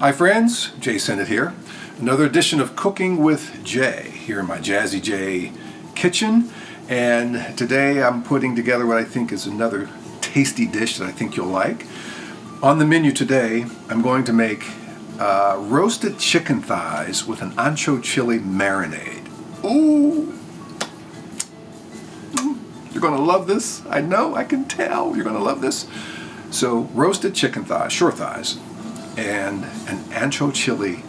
Hi friends, Jay Sennett here. Another edition of Cooking with Jay here in my Jazzy Jae kitchen. And today I'm putting together what I think is another tasty dish that I think you'll like. On the menu today, I'm going to make roasted chicken thighs with an ancho chili marinade. Ooh! You're going to love this. I know, I can tell. You're going to love this. So, roasted chicken thighs, short thighs, and an ancho chili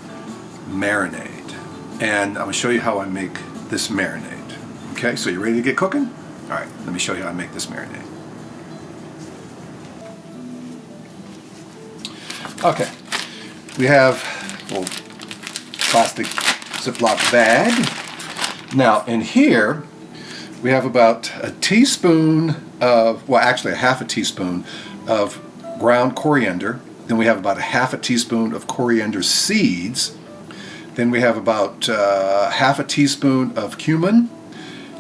marinade. And I'm going to show you how I make this marinade. Okay, so you ready to get cooking? All right, let me show you how I make this marinade. Okay, we have a little plastic Ziploc bag. Now, in here, we have about a teaspoon of, well, actually a half a teaspoon of ground coriander. Then we have about a half a teaspoon of coriander seeds. Then we have about half a teaspoon of cumin.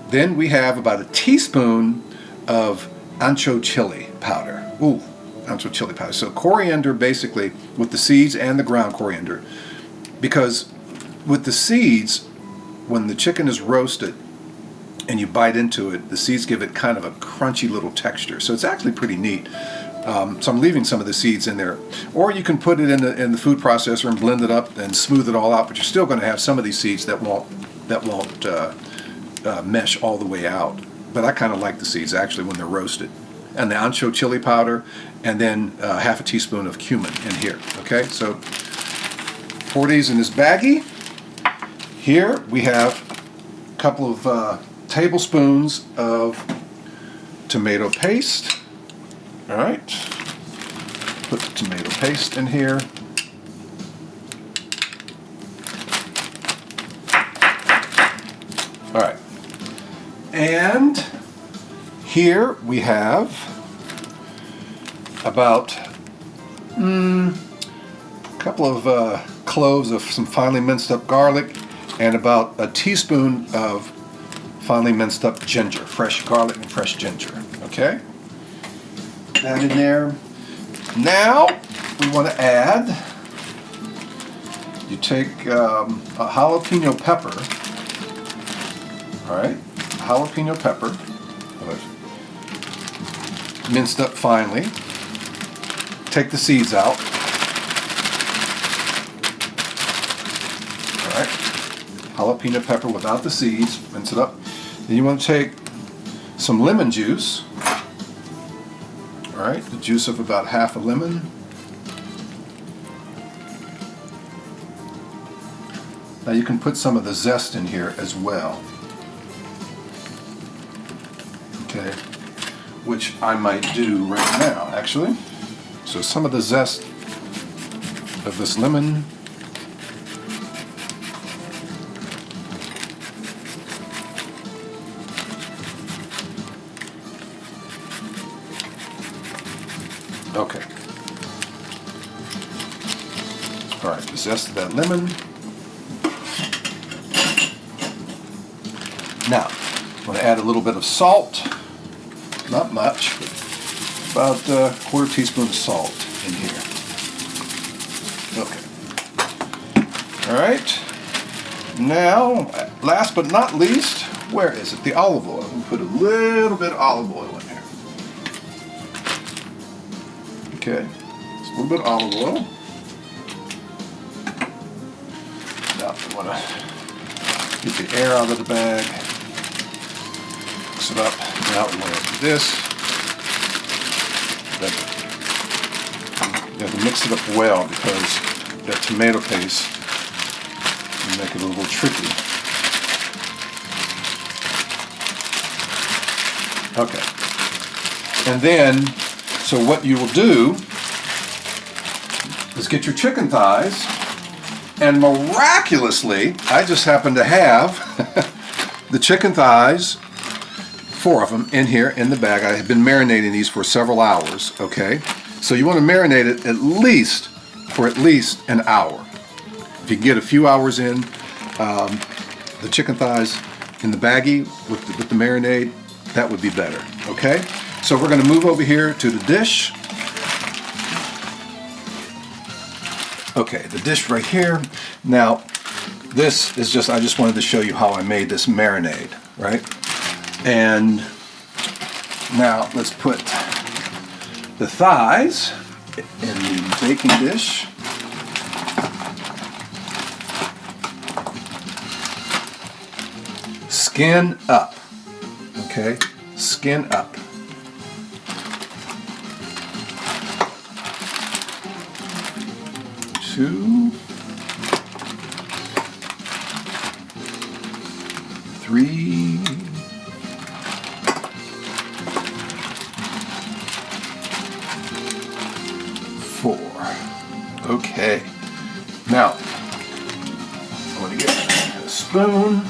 Then we have about a teaspoon of ancho chili powder. Ooh, ancho chili powder. So coriander basically with the seeds and the ground coriander. Because with the seeds, when the chicken is roasted, and you bite into it, the seeds give it kind of a crunchy little texture. So it's actually pretty neat. So I'm leaving some of the seeds in there. Or you can put it in the food processor and blend it up and smooth it all out, but you're still going to have some of these seeds that won't mesh all the way out. But I kind of like the seeds actually when they're roasted. And the ancho chili powder, and then half a teaspoon of cumin in here. Okay, so pour these in this baggie. Here we have a couple of tablespoons of tomato paste. All right, put the tomato paste in here. All right, and here we have about a couple of cloves of some finely minced up garlic, and about a teaspoon of finely minced up ginger, fresh garlic and fresh ginger. Okay, that in there. Now we want to add, you take a jalapeno pepper, all right, jalapeno pepper, minced up finely. Take the seeds out. All right, jalapeno pepper without the seeds, mince it up. Then you want to take some lemon juice. All right, the juice of about half a lemon. Now you can put some of the zest in here as well. Okay, which I might do right now, actually. So some of the zest of this lemon. Okay. All right, the zest of that lemon. Now, I'm going to add a little bit of salt. Not much, but about a quarter teaspoon of salt in here. Okay. All right. Now, last but not least, where is it? The olive oil. We'll put a little bit of olive oil in here. Okay, just a little bit of olive oil. Now we want to get the air out of the bag. Mix it up. Now we want to do this. You have to mix it up well because that tomato paste will make it a little tricky. Okay, and then, so what you will do is get your chicken thighs, and miraculously, I just happen to have the chicken thighs, 4 of them, in here in the bag. I have been marinating these for several hours, okay? So you want to marinate it for at least an hour. If you can get a few hours in, the chicken thighs in the baggie with the marinade, that would be better, okay? So we're going to move over here to the dish. Okay, the dish right here. Now, this is just, I just wanted to show you how I made this marinade, right? And now let's put the thighs in the baking dish. Skin up, okay? Skin up. Two, three, four. Okay. Now, I'm going to get a spoon.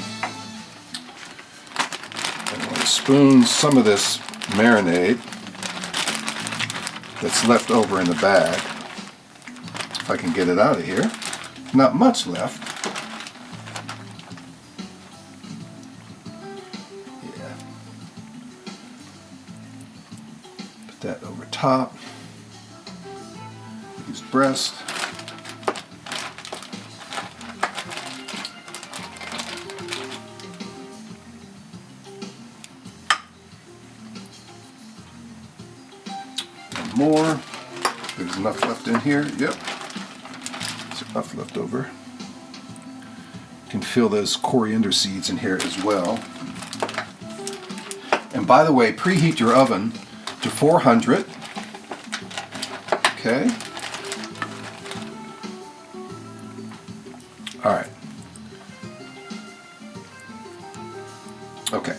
I'm going to spoon some of this marinade that's left over in the bag. If I can get it out of here. Not much left. Yeah. Put that over top. Use breast. And more. There's enough left in here. Yep. Enough left over. You can feel those coriander seeds in here as well. And by the way, preheat your oven to 400. Okay. All right. Okay.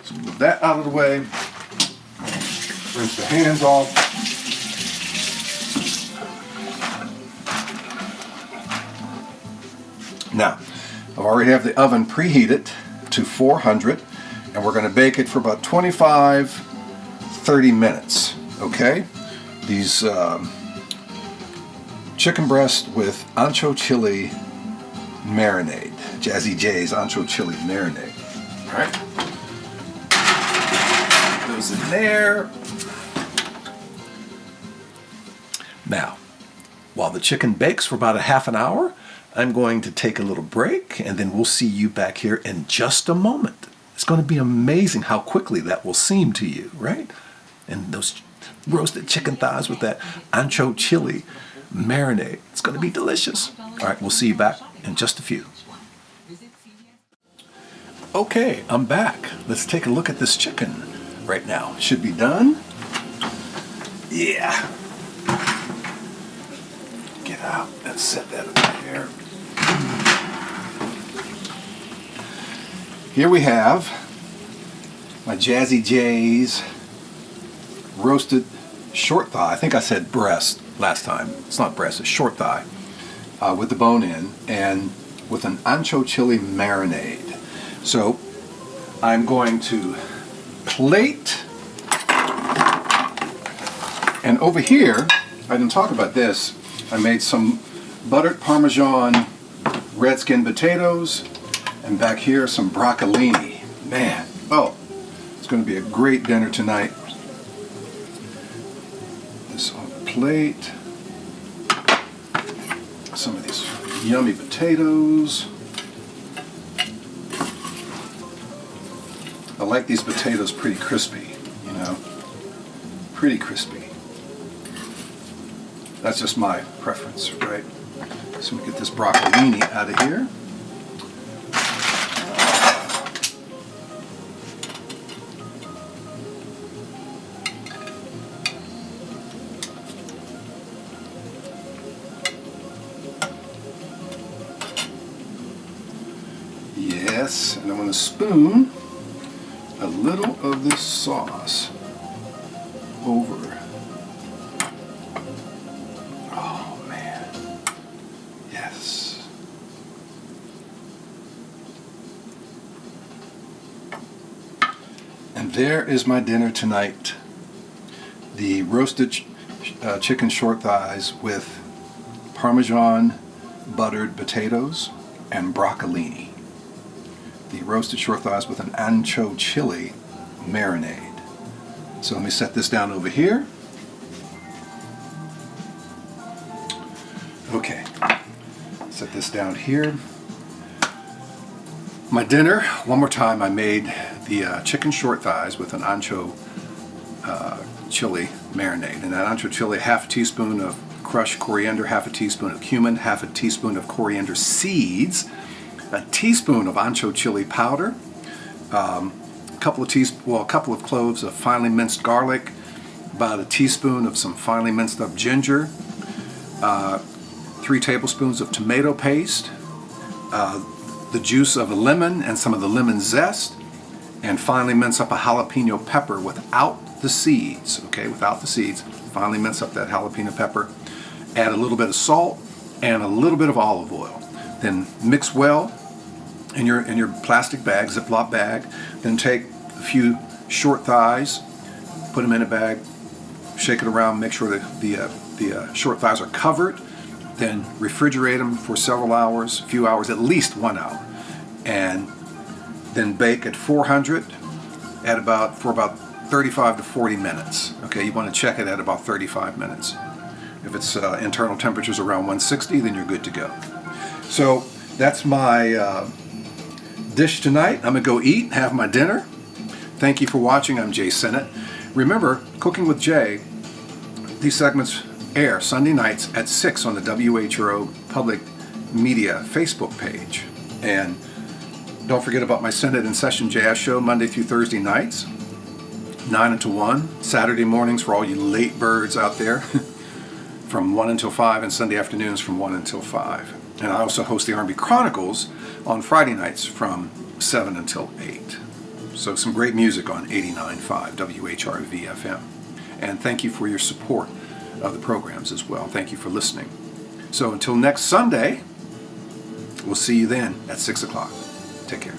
So move that out of the way. Rinse the hands off. Now, I already have the oven preheated to 400, and we're going to bake it for about 25-30 minutes, okay? These chicken breast with ancho chili marinade, Jazzy Jae's ancho chili marinade, all right? Those in there. Now, while the chicken bakes for about a half an hour, I'm going to take a little break, and then we'll see you back here in just a moment. It's going to be amazing how quickly that will seem to you, right? And those roasted chicken thighs with that ancho chili marinade. It's going to be delicious. All right, we'll see you back in just a few. Okay, I'm back. Let's take a look at this chicken right now. Should be done. Yeah. Get out and set that up there. Here we have my Jazzy Jae's roasted short thigh. I think I said breast last time. It's not breast, it's short thigh with the bone in and with an ancho chili marinade. So I'm going to plate, and over here, I didn't talk about this, I made some buttered Parmesan red skin potatoes, and back here some broccolini. Man, oh, it's going to be a great dinner tonight. This on the plate. Some of these yummy potatoes. I like these potatoes pretty crispy, you know, pretty crispy. That's just my preference, right? So we get this broccolini out of here. Yes, and I'm going to spoon a little of this sauce over. Oh man, yes. And there is my dinner tonight. The roasted chicken short thighs with Parmesan buttered potatoes and broccolini. The roasted short thighs with an ancho chili marinade. So let me set this down over here. Okay, set this down here. My dinner, one more time, I made the chicken short thighs with an ancho chili marinade. And that ancho chili, half a teaspoon of crushed coriander, half a teaspoon of cumin, half a teaspoon of coriander seeds, a teaspoon of ancho chili powder, a couple of cloves of finely minced garlic, about a teaspoon of some finely minced up ginger, 3 tablespoons of tomato paste, the juice of a lemon and some of the lemon zest, and finely mince up a jalapeno pepper without the seeds. Okay, without the seeds. Finely mince up that jalapeno pepper. Add a little bit of salt and a little bit of olive oil. Then mix well in your plastic bag, Ziploc bag. Then take a few short thighs, put them in a bag, shake it around, make sure that the short thighs are covered. Then refrigerate them for several hours, a few hours, at least 1 hour, and then bake at 400 for about 35 to 40 minutes. Okay, you want to check it at about 35 minutes. If it's internal temperatures around 160, then you're good to go. So that's my dish tonight. I'm gonna go eat, have my dinner. Thank you for watching. I'm Jay Sennett. Remember, Cooking with Jay, these segments air Sunday nights at 6 on the WHRO Public Media Facebook page. And don't forget about my Sennett in Session Jazz show Monday through Thursday nights, 9 until 1. Saturday mornings for all you late birds out there from 1 until 5, and Sunday afternoons from 1 until 5. And I also host the R&B Chronicles on Friday nights from 7 until 8. So some great music on 89.5 WHRV FM. And thank you for your support of the programs as well. Thank you for listening. So until next Sunday, we'll see you then at 6 o'clock. Take care.